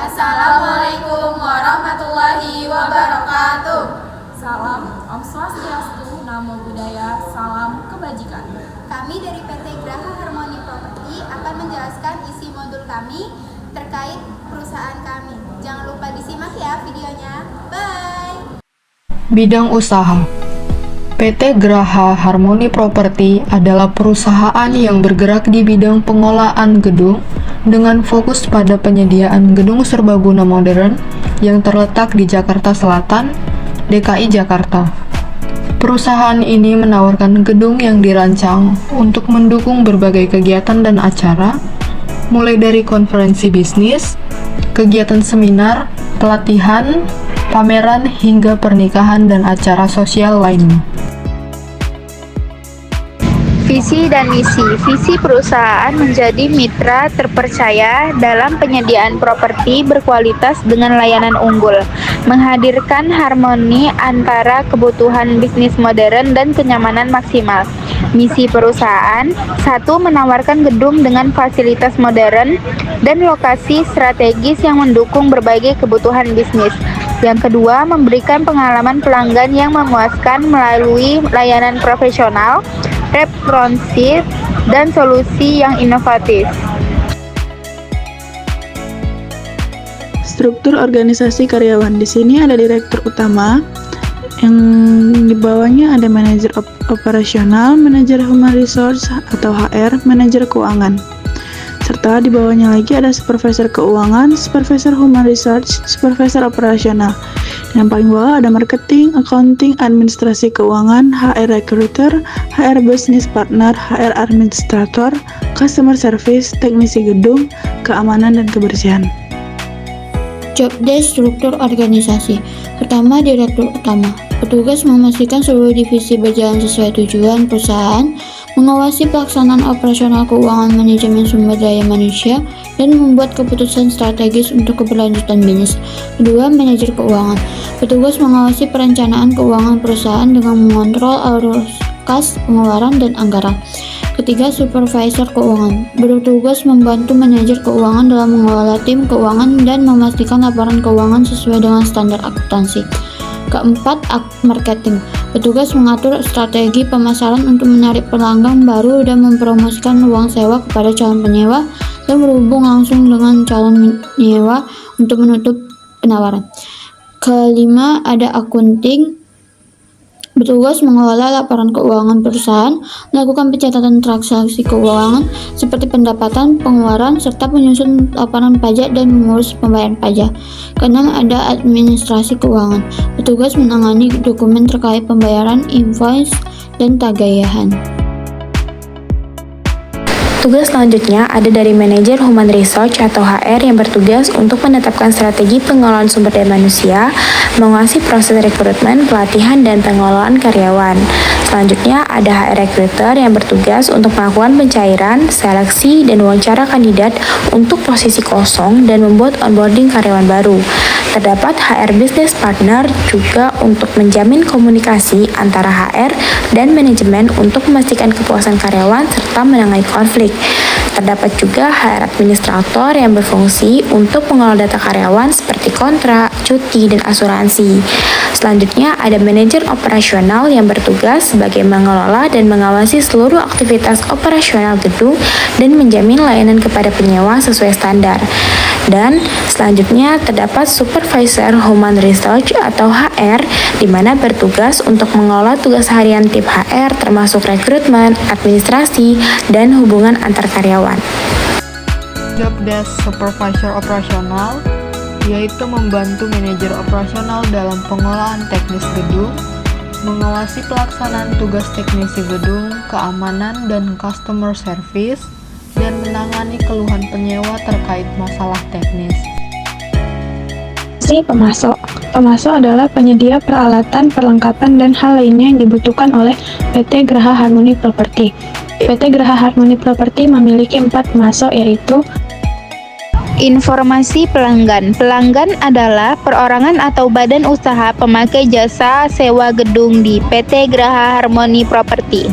Assalamualaikum warahmatullahi wabarakatuh. Salam Om Swastiastu, Namo Buddhaya, salam kebajikan. Kami dari PT Graha Harmoni Property akan menjelaskan isi modul kami terkait perusahaan kami. Jangan lupa disimak ya videonya. Bye! Bidang usaha. PT Graha Harmoni Property adalah perusahaan yang bergerak di bidang pengolahan gedung dengan fokus pada penyediaan gedung serbaguna modern yang terletak di Jakarta Selatan, DKI Jakarta. Perusahaan ini menawarkan gedung yang dirancang untuk mendukung berbagai kegiatan dan acara, mulai dari konferensi bisnis, kegiatan seminar, pelatihan, pameran, hingga pernikahan dan acara sosial lainnya. Visi dan misi. Visi perusahaan menjadi mitra terpercaya dalam penyediaan properti berkualitas dengan layanan unggul, menghadirkan harmoni antara kebutuhan bisnis modern dan kenyamanan maksimal. Misi perusahaan: 1. Menawarkan gedung dengan fasilitas modern dan lokasi strategis yang mendukung berbagai kebutuhan bisnis. Yang kedua, memberikan pengalaman pelanggan yang memuaskan melalui layanan profesional, responsif, dan solusi yang inovatif. Struktur organisasi karyawan. Di sini ada direktur utama, yang di bawahnya ada manajer operasional, manajer human resource atau HR, manajer keuangan. Serta di bawahnya lagi ada supervisor keuangan, supervisor human resource, supervisor operasional. Yang paling bawah ada marketing, accounting, administrasi keuangan, HR recruiter, HR business partner, HR administrator, customer service, teknisi gedung, keamanan dan kebersihan. Job desk struktur organisasi. Pertama, direktur utama. Petugas memastikan seluruh divisi berjalan sesuai tujuan perusahaan, mengawasi pelaksanaan operasional keuangan, manajemen sumber daya manusia, dan membuat keputusan strategis untuk keberlanjutan bisnis. Kedua, manajer keuangan. Petugas mengawasi perencanaan keuangan perusahaan dengan mengontrol arus kas, pengeluaran, dan anggaran. Ketiga, supervisor keuangan. Bertugas membantu manajer keuangan dalam mengelola tim keuangan dan memastikan laporan keuangan sesuai dengan standar akuntansi. Keempat, marketing. Petugas mengatur strategi pemasaran untuk menarik pelanggan baru dan mempromosikan ruang sewa kepada calon penyewa dan berhubung langsung dengan calon penyewa untuk menutup penawaran. Kelima, ada accounting. Petugas mengelola laporan keuangan perusahaan, melakukan pencatatan transaksi keuangan seperti pendapatan, pengeluaran, serta menyusun laporan pajak dan mengurus pembayaran pajak. Keenam, ada administrasi keuangan. Petugas menangani dokumen terkait pembayaran, invoice, dan tagihan. Tugas selanjutnya ada dari manajer human resource atau HR yang bertugas untuk menetapkan strategi pengelolaan sumber daya manusia, menguasai proses rekrutmen, pelatihan, dan pengelolaan karyawan. Selanjutnya ada HR recruiter yang bertugas untuk melakukan pencairan, seleksi, dan wawancara kandidat untuk posisi kosong dan membuat onboarding karyawan baru. Terdapat HR business partner juga untuk menjamin komunikasi antara HR dan manajemen untuk memastikan kepuasan karyawan serta menangani konflik. Terdapat juga HR administrator yang berfungsi untuk mengelola data karyawan seperti kontrak, cuti, dan asuransi. Selanjutnya ada manajer operasional yang bertugas sebagai mengelola dan mengawasi seluruh aktivitas operasional gedung dan menjamin layanan kepada penyewa sesuai standar. Dan selanjutnya terdapat supervisor human resource atau HR di mana bertugas untuk mengelola tugas harian tim HR termasuk rekrutmen, administrasi, dan hubungan antar karyawan. Job desk supervisor operasional yaitu membantu manajer operasional dalam pengolahan teknis gedung, mengawasi pelaksanaan tugas teknisi gedung, keamanan dan customer service, dan menangani keluhan penyewa terkait masalah teknis. Pemasok. Pemasok adalah penyedia peralatan, perlengkapan, dan hal lainnya yang dibutuhkan oleh PT Graha Harmoni Property. PT Graha Harmoni Property memiliki 4 pemasok, yaitu Informasi pelanggan. Pelanggan adalah perorangan atau badan usaha pemakai jasa sewa gedung di PT Graha Harmoni Property.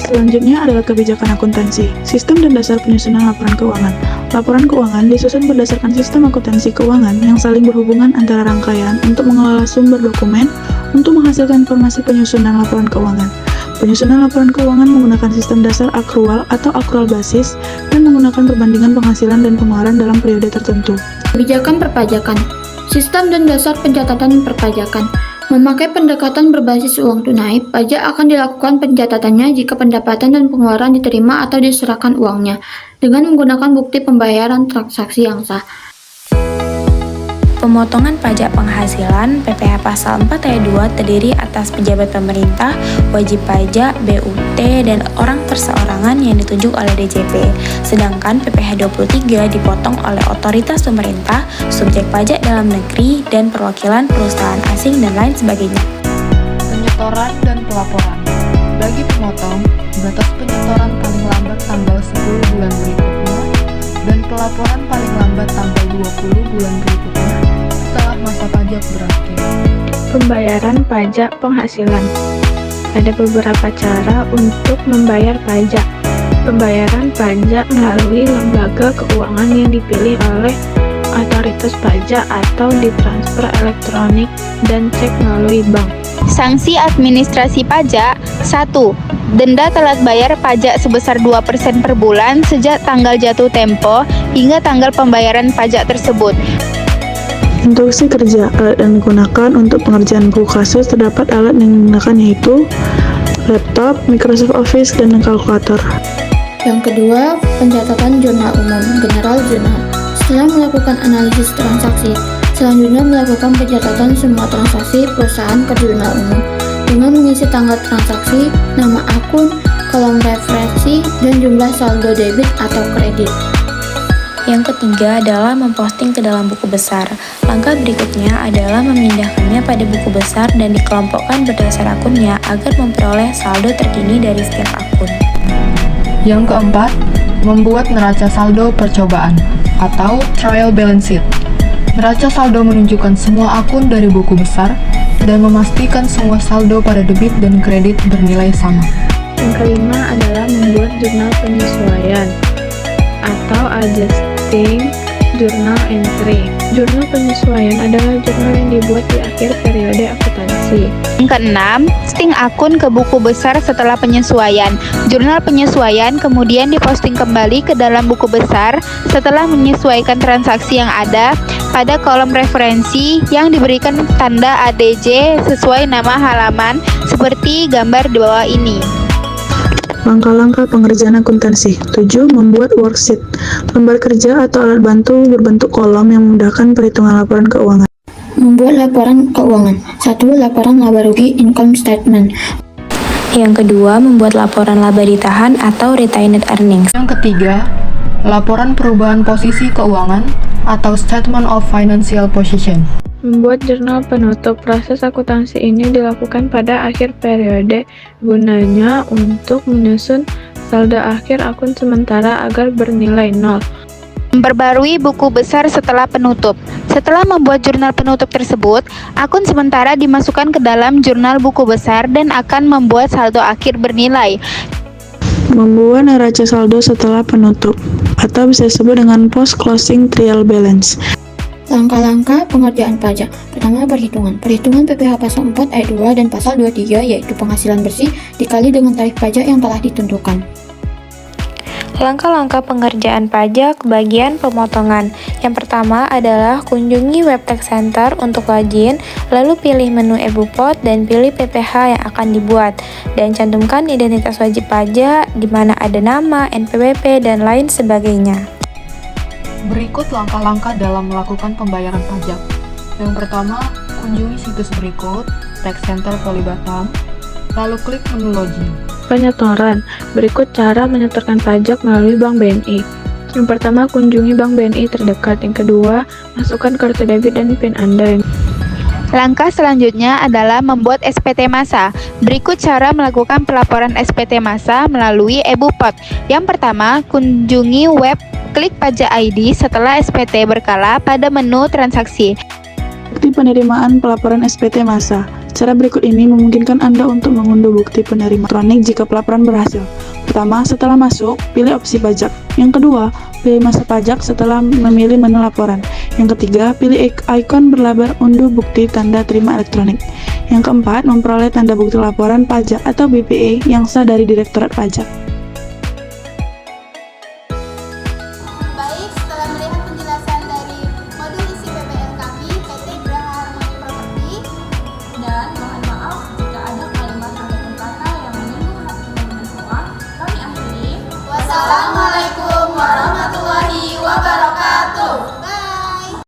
Selanjutnya adalah kebijakan akuntansi, sistem dan dasar penyusunan laporan keuangan. Laporan keuangan disusun berdasarkan sistem akuntansi keuangan yang saling berhubungan antara rangkaian untuk mengelola sumber dokumen untuk menghasilkan informasi penyusunan laporan keuangan. Penyusunan laporan keuangan menggunakan sistem dasar akrual atau akrual basis dan menggunakan perbandingan penghasilan dan pengeluaran dalam periode tertentu. Kebijakan perpajakan. Sistem dan dasar pencatatan perpajakan. Memakai pendekatan berbasis uang tunai, pajak akan dilakukan pencatatannya jika pendapatan dan pengeluaran diterima atau diserahkan uangnya, dengan menggunakan bukti pembayaran transaksi yang sah. Pemotongan pajak penghasilan PPh Pasal 4 ayat 2 terdiri atas pejabat pemerintah, wajib pajak, BUT, dan orang perseorangan yang ditunjuk oleh DJP. Sedangkan PPh 23 dipotong oleh otoritas pemerintah, subjek pajak dalam negeri, dan perwakilan perusahaan asing dan lain sebagainya. Penyetoran dan pelaporan. Bagi pemotong, batas penyetoran paling lambat tanggal 10 bulan berikutnya dan pelaporan paling lambat tanggal 20 bulan berikutnya setelah masa pajak berakhir. Pembayaran pajak penghasilan. Ada beberapa cara untuk membayar pajak. Pembayaran pajak melalui lembaga keuangan yang dipilih oleh otoritas pajak atau ditransfer elektronik dan cek melalui bank. Sanksi administrasi pajak. 1. Denda telat bayar pajak sebesar 2% per bulan sejak tanggal jatuh tempo hingga tanggal pembayaran pajak tersebut. Instruksi kerja. Alat yang digunakan untuk pengerjaan buku kasus terdapat alat yang digunakan yaitu laptop, Microsoft Office, dan kalkulator. Yang kedua, pencatatan jurnal umum, general journal. Setelah melakukan analisis transaksi, selanjutnya melakukan pencatatan semua transaksi perusahaan ke jurnal umum dengan mengisi tanggal transaksi, nama akun, kolom referensi, dan jumlah saldo debit atau kredit. Yang ketiga adalah memposting ke dalam buku besar. Langkah berikutnya adalah memindahkannya pada buku besar dan dikelompokkan berdasar akunnya agar memperoleh saldo terkini dari setiap akun. Yang keempat, membuat neraca saldo percobaan atau trial balance sheet. Neraca saldo menunjukkan semua akun dari buku besar dan memastikan semua saldo pada debit dan kredit bernilai sama. Yang kelima adalah membuat jurnal penyesuaian atau adjusting journal entry. Jurnal penyesuaian adalah jurnal yang dibuat di akhir periode akuntansi. Yang keenam, posting akun ke buku besar setelah penyesuaian. Jurnal penyesuaian kemudian diposting kembali ke dalam buku besar setelah menyesuaikan transaksi yang ada pada kolom referensi yang diberikan tanda ADJ sesuai nama halaman seperti gambar di bawah ini. Langkah-langkah pengerjaan akuntansi. 7. Membuat worksheet. Lembar kerja atau alat bantu berbentuk kolom yang memudahkan perhitungan laporan keuangan. Membuat laporan keuangan. 1. Laporan laba rugi income statement. Yang kedua, membuat laporan laba ditahan atau retained earnings. Yang ketiga, laporan perubahan posisi keuangan atau statement of financial position. Membuat jurnal penutup. Proses akuntansi ini dilakukan pada akhir periode, gunanya untuk menyusun saldo akhir akun sementara agar bernilai 0. Memperbarui buku besar setelah penutup. Setelah membuat jurnal penutup tersebut, akun sementara dimasukkan ke dalam jurnal buku besar dan akan membuat saldo akhir bernilai. Membuat neraca saldo setelah penutup atau bisa disebut dengan post closing trial balance. Langkah-langkah pengerjaan pajak. Pertama, perhitungan. Perhitungan PPh Pasal 4 ayat 2 dan Pasal 23 yaitu penghasilan bersih dikali dengan tarif pajak yang telah ditentukan. Langkah-langkah pengerjaan pajak bagian pemotongan. Yang pertama adalah kunjungi web tax center untuk login, lalu pilih menu EBUPOT dan pilih PPh yang akan dibuat. Dan cantumkan identitas wajib pajak di mana ada nama, NPWP, dan lain sebagainya. Berikut langkah-langkah dalam melakukan pembayaran pajak. Yang pertama, kunjungi situs berikut, Tax Center Polibatam, lalu klik menu login. Penyetoran. Berikut cara menyetorkan pajak melalui Bank BNI. Yang pertama, kunjungi Bank BNI terdekat. Yang kedua, masukkan kartu debit dan PIN Anda. Langkah selanjutnya adalah membuat SPT Masa. Berikut cara melakukan pelaporan SPT Masa melalui EBUPOT. Yang pertama, kunjungi web klik pajak ID setelah SPT berkala pada menu transaksi. Bukti penerimaan pelaporan SPT Masa. Cara berikut ini memungkinkan Anda untuk mengunduh bukti penerimaan elektronik jika pelaporan berhasil. Pertama, setelah masuk, pilih opsi pajak. Yang kedua, pilih masa pajak setelah memilih menu laporan. Yang ketiga, pilih ikon berlabar unduh bukti tanda terima elektronik. Yang keempat, memperoleh tanda bukti laporan pajak atau BPE yang sah dari Direktorat Pajak.